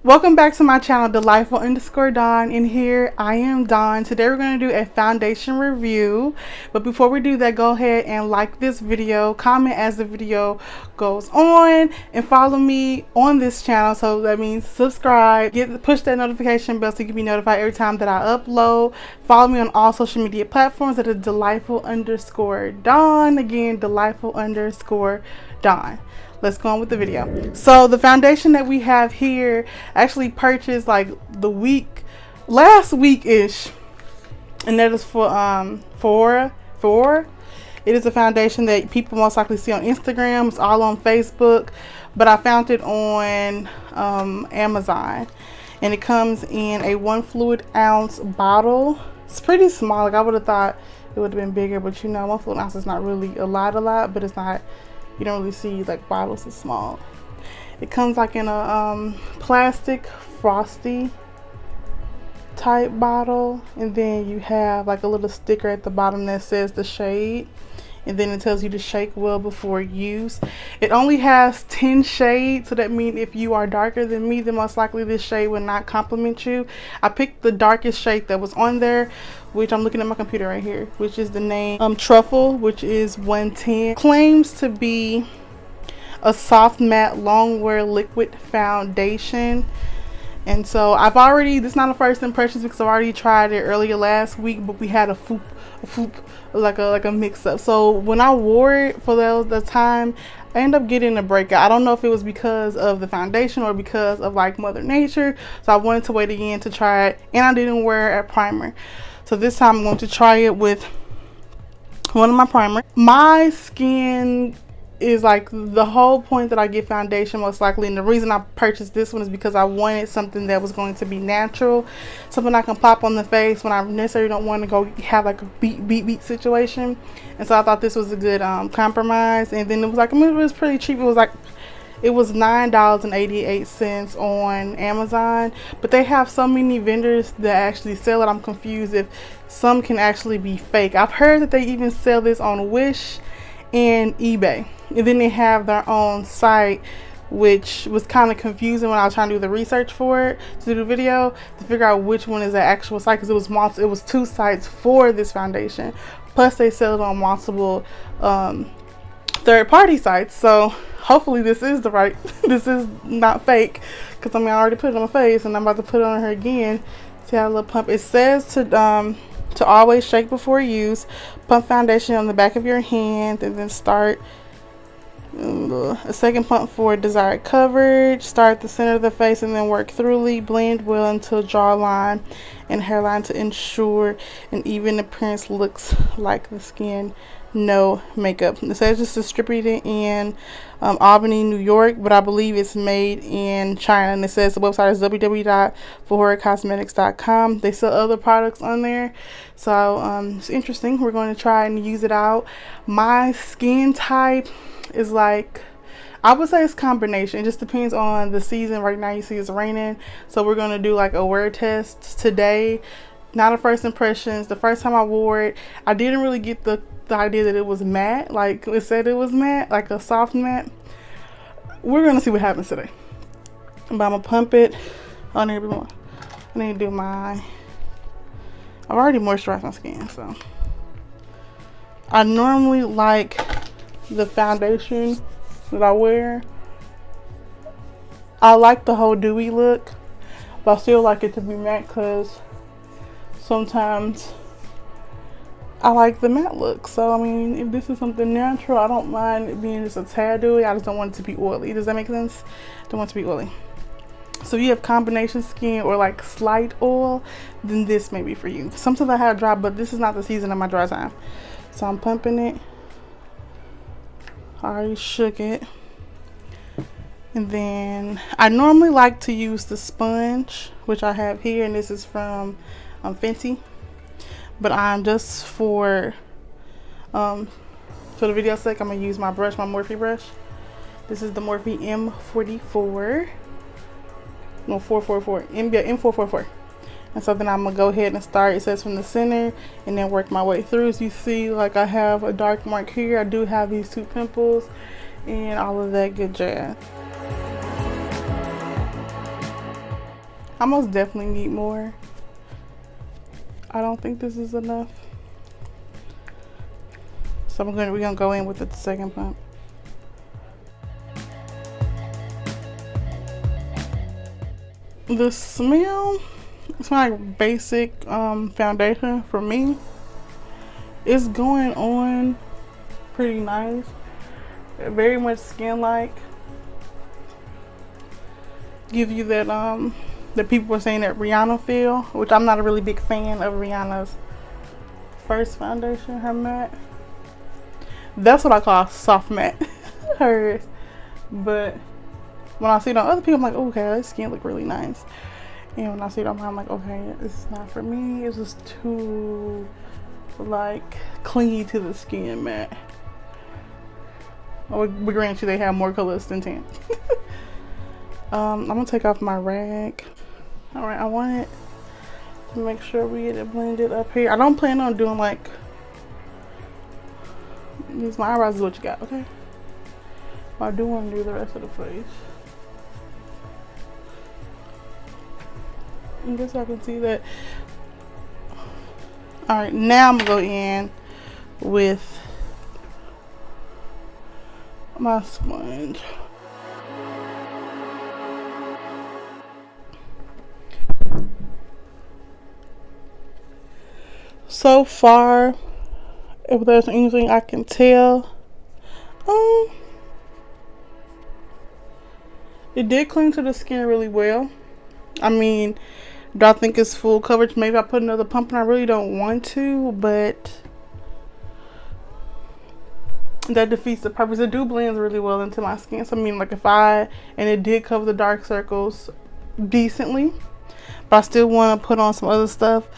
Welcome back to my channel, Delightful _ Dawn, and here I am, Dawn. Today we're going to do a foundation review, but before we do that, go ahead and like this video, comment as the video goes on, and follow me on this channel. So that means subscribe, push that notification bell so you can be notified every time that I upload. Follow me on all social media platforms at Delightful _ Dawn. Again, Delightful _ Dawn. Let's go on with the video. So the foundation that we have here, I actually purchased like last week-ish, and that is for Phoera. It is a foundation that people most likely see on Instagram. It's all on Facebook, but I found it on Amazon, and it comes in a 1 fluid ounce bottle. It's pretty small. Like I would have thought it would have been bigger, but you know, 1 fluid ounce is not really a lot, but it's not. You don't really see like bottles this small. It comes like in a plastic frosty type bottle, and then you have like a little sticker at the bottom that says the shade, and then it tells you to shake well before use. It only has 10 shades, so that means if you are darker than me, then most likely this shade will not compliment you. I picked the darkest shade that was on there, which I'm looking at my computer right here, which is the name Truffle, which is 110. Claims to be a soft matte long wear liquid foundation. And so I've already, this is not a first impressions because I've already tried it earlier last week, but we had a foop, like a mix up. So when I wore it for the time, I ended up getting a breakout. I don't know if it was because of the foundation or because of like Mother Nature. So I wanted to wait again to try it, and I didn't wear a primer. So this time I'm going to try it with one of my primers. My skin is like the whole point that I get foundation most likely, and the reason I purchased this one is because I wanted something that was going to be natural, something I can pop on the face when I necessarily don't want to go have like a beat situation. And so I thought this was a good compromise. And then it was like, I mean, it was pretty cheap. It was $9.88 on Amazon, but they have so many vendors that actually sell it. I'm confused if some can actually be fake. I've heard that they even sell this on Wish and eBay, and then they have their own site, which was kind of confusing when I was trying to do the research for it to do the video to figure out which one is the actual site, because it was 2 sites for this foundation, plus they sell it on multiple third-party sites. So hopefully this is this is not fake, because I mean I already put it on my face and I'm about to put it on her again. See how a little pump. It says to always shake before use. Pump foundation on the back of your hand, and then start a second pump for desired coverage. Start at the center of the face and then work thoroughly. Blend well until jawline and hairline to ensure an even appearance. Looks like the skin, no makeup. It says it's distributed in Albany, New York, but I believe it's made in China. And it says the website is www.phoeracosmetics.com. They sell other products on there, so it's interesting. We're going to try and use it out. My skin type is like, I would say it's combination. It just depends on the season. Right now you see it's raining, so we're going to do like a wear test today. Not a first impressions. The first time I wore it, I didn't really get the idea that it was matte, like it said it was matte, like a soft matte. We're gonna see what happens today, but I'm gonna pump it. I need to do I've already moisturized my skin, so I normally like the foundation that I wear. I like the whole dewy look, but I still like it to be matte because sometimes I like the matte look. So I mean, if this is something natural, I don't mind it being just a tad dewy. I just don't want it to be oily. Does that make sense? Don't want it to be oily. So if you have combination skin or like slight oil, then this may be for you. Sometimes I have dry, but this is not the season of my dry time. So I'm pumping it. I already shook it. And then I normally like to use the sponge, which I have here, and this is from Fenty. But I'm just for the video sake, I'm gonna use my brush, my Morphe brush. This is the Morphe M44. No, 444. M444. And so then I'm gonna go ahead and start. It says from the center, and then work my way through. As you see, like I have a dark mark here. I do have these 2 pimples, and all of that good jazz. I most definitely need more. I don't think this is enough. So we're gonna go in with the second pump. The smell, it's my basic foundation for me. It's going on pretty nice. Very much skin-like. Give you that that people were saying that Rihanna feel, which I'm not a really big fan of Rihanna's first foundation, her matte. That's what I call soft matte, hers. But when I see it on other people, I'm like, okay, that skin look really nice. And when I see it on mine, I'm like, okay, this is not for me. It's just too like clingy to the skin matte. Oh, we grant you they have more colors than tan. I'm gonna take off my rag. All right, I want it to make sure we get it blended up here. I don't plan on doing like, use my eyebrows is what you got, okay? But I do want to do the rest of the face. I guess I can see that. All right, now I'm gonna go in with my sponge. So far, if there's anything I can tell, it did cling to the skin really well. I mean, do I think it's full coverage? Maybe I put another pump and I really don't want to, but that defeats the purpose. It do blends really well into my skin. So I mean, like and it did cover the dark circles decently, but I still want to put on some other stuff.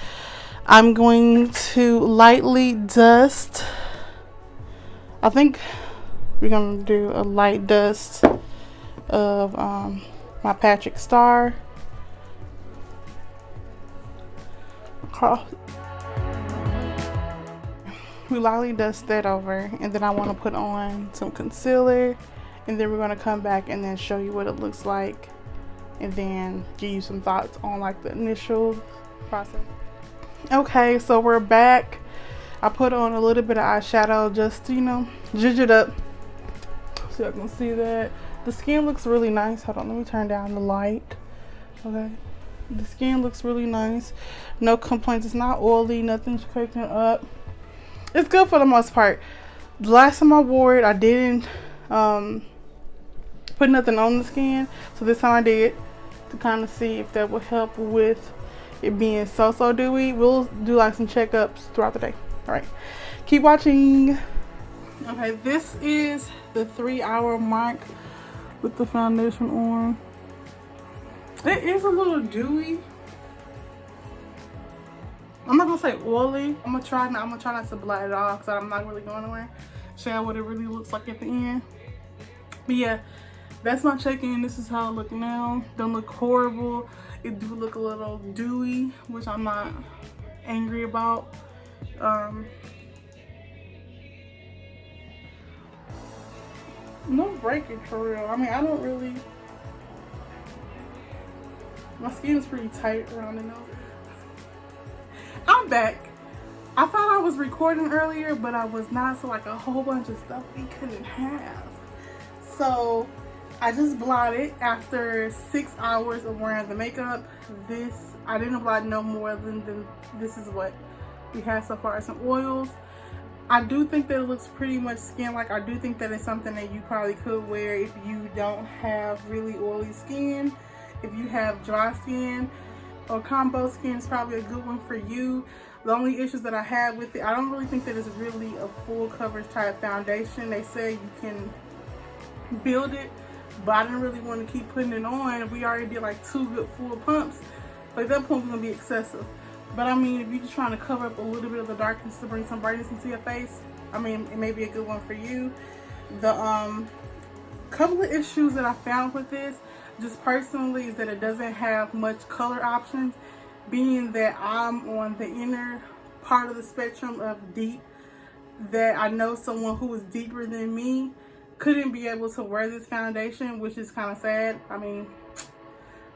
I'm going to lightly dust. I think we're gonna do a light dust of my Patrick Star across. We lightly dust that over, and then I want to put on some concealer, and then we're going to come back and then show you what it looks like, and then give you some thoughts on like the initial process. Okay, so we're back. I put on a little bit of eyeshadow just to, you know, zhuzh it up so y'all can see that. The skin looks really nice. Hold on, let me turn down the light. Okay, the skin looks really nice. No complaints. It's not oily, nothing's shaking up. It's good for the most part. The last time I wore it, I didn't put nothing on the skin, so this time I did to kind of see if that would help with it being so dewy. We'll do like some checkups throughout the day. All right, keep watching. Okay, this is the 3-hour mark with the foundation on. It is a little dewy. I'm not gonna say oily. I'm gonna try not to blot it off because I'm not really going anywhere. Show you what it really looks like at the end. But yeah, that's my check-in. This is how it look now. Don't look horrible. It do look a little dewy, which I'm not angry about. No breakage for real. I mean, I don't really. My skin is pretty tight around the nose. I'm back. I thought I was recording earlier, but I was not, so like a whole bunch of stuff we couldn't have. So I just blotted after 6 hours of wearing the makeup. I didn't blot no more than this is what we have so far, some oils. I do think that it looks pretty much skin-like. I do think that it's something that you probably could wear if you don't have really oily skin. If you have dry skin or combo skin, is probably a good one for you. The only issues that I have with it, I don't really think that it's really a full coverage type foundation. They say you can build it, but I didn't really want to keep putting it on. We already did like 2 good full pumps, but at that point it's gonna be excessive. But I mean, if you're just trying to cover up a little bit of the darkness to bring some brightness into your face, I mean, it may be a good one for you. The couple of issues that I found with this, just personally, is that it doesn't have much color options. Being that I'm on the inner part of the spectrum of deep, that I know someone who is deeper than me couldn't be able to wear this foundation, which is kind of sad. I mean,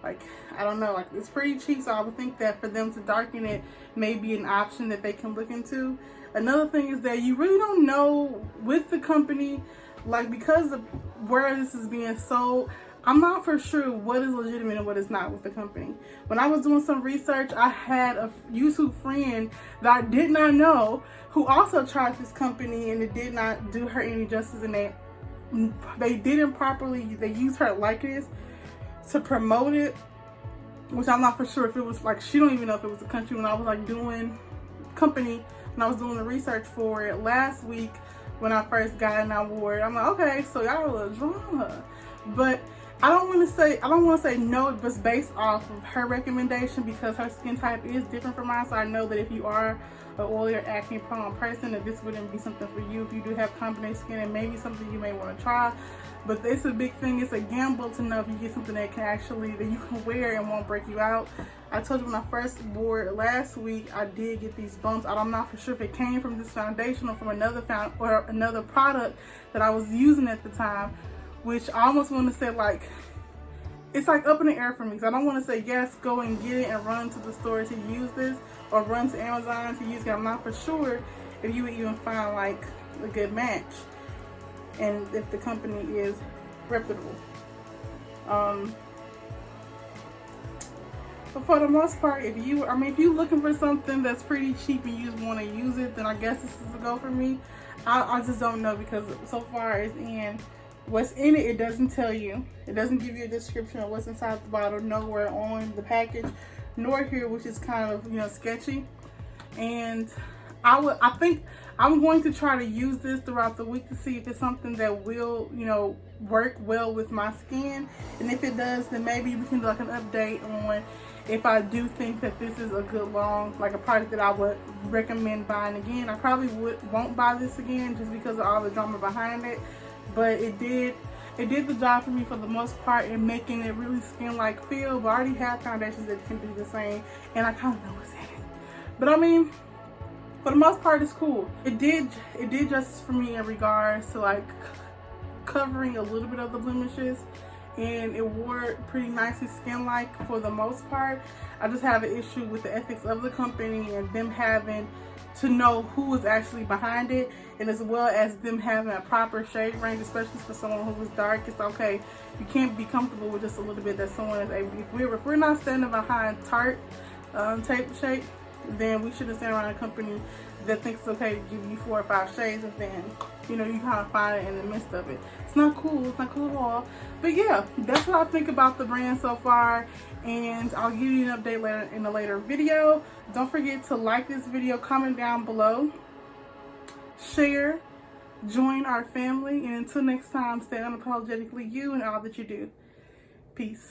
Like, I don't know, like it's pretty cheap, so I would think that for them to darken it may be an option that they can look into. Another thing is that you really don't know with the company, like, because of where this is being sold, I'm not for sure what is legitimate and what is not with the company. When I was doing some research, I had a YouTube friend that I did not know who also tried this company, and it did not do her any justice, and they didn't properly, they used her likeness to promote it, which I'm not for sure if it was like, she don't even know if it was a country. When I was like doing company, when I was doing the research for it last week when I first got an award, I'm like, okay, so y'all are drama. But I don't want to say no, but based off of her recommendation, because her skin type is different from mine. So I know that if you are an oily or acne prone person, that this wouldn't be something for you. If you do have combination skin, it may be something you may want to try. But it's a big thing. It's a gamble to know if you get something that you can wear and won't break you out. I told you when I first wore it last week, I did get these bumps. I'm not for sure if it came from this foundation or from another product that I was using at the time, which I almost want to say, like, it's like up in the air for me. So I don't want to say yes, go and get it and run to the store to use this, or run to Amazon to use it. I'm not for sure if you would even find like a good match, and if the company is reputable. But for the most part, if you're looking for something that's pretty cheap and you just want to use it, then I guess this is a go for me. I just don't know, because so far it's in what's in it. It doesn't tell you. It doesn't give you a description of what's inside the bottle, nowhere on the package, nor here, which is kind of, you know, sketchy. And I think I'm going to try to use this throughout the week to see if it's something that will, you know, work well with my skin. And if it does, then maybe we can do like an update on if I do think that this is a good like a product that I would recommend buying again. I probably won't buy this again just because of all the drama behind it. But it did the job for me for the most part in making it really skin-like feel. But I already have foundations that can do the same, and I kind of know what's in it. But I mean, for the most part, it's cool. It did justice for me in regards to like covering a little bit of the blemishes, and it wore pretty nicely skin-like for the most part. I just have an issue with the ethics of the company and them having to know who is actually behind it, and as well as them having a proper shade range, especially for someone who is dark. It's okay, you can't be comfortable with just a little bit that someone is able to. If we're not standing behind Tarte tape shade, then we shouldn't stand around a company that thinks it's okay to give you 4 or 5 shades, and then, you know, you kind of find it in the midst of it. It's not cool. It's not cool at all. But yeah, that's what I think about the brand so far, and I'll give you an update in a later video. Don't forget to like this video, comment down below, share, join our family, and until next time, stay unapologetically you in all that you do. Peace.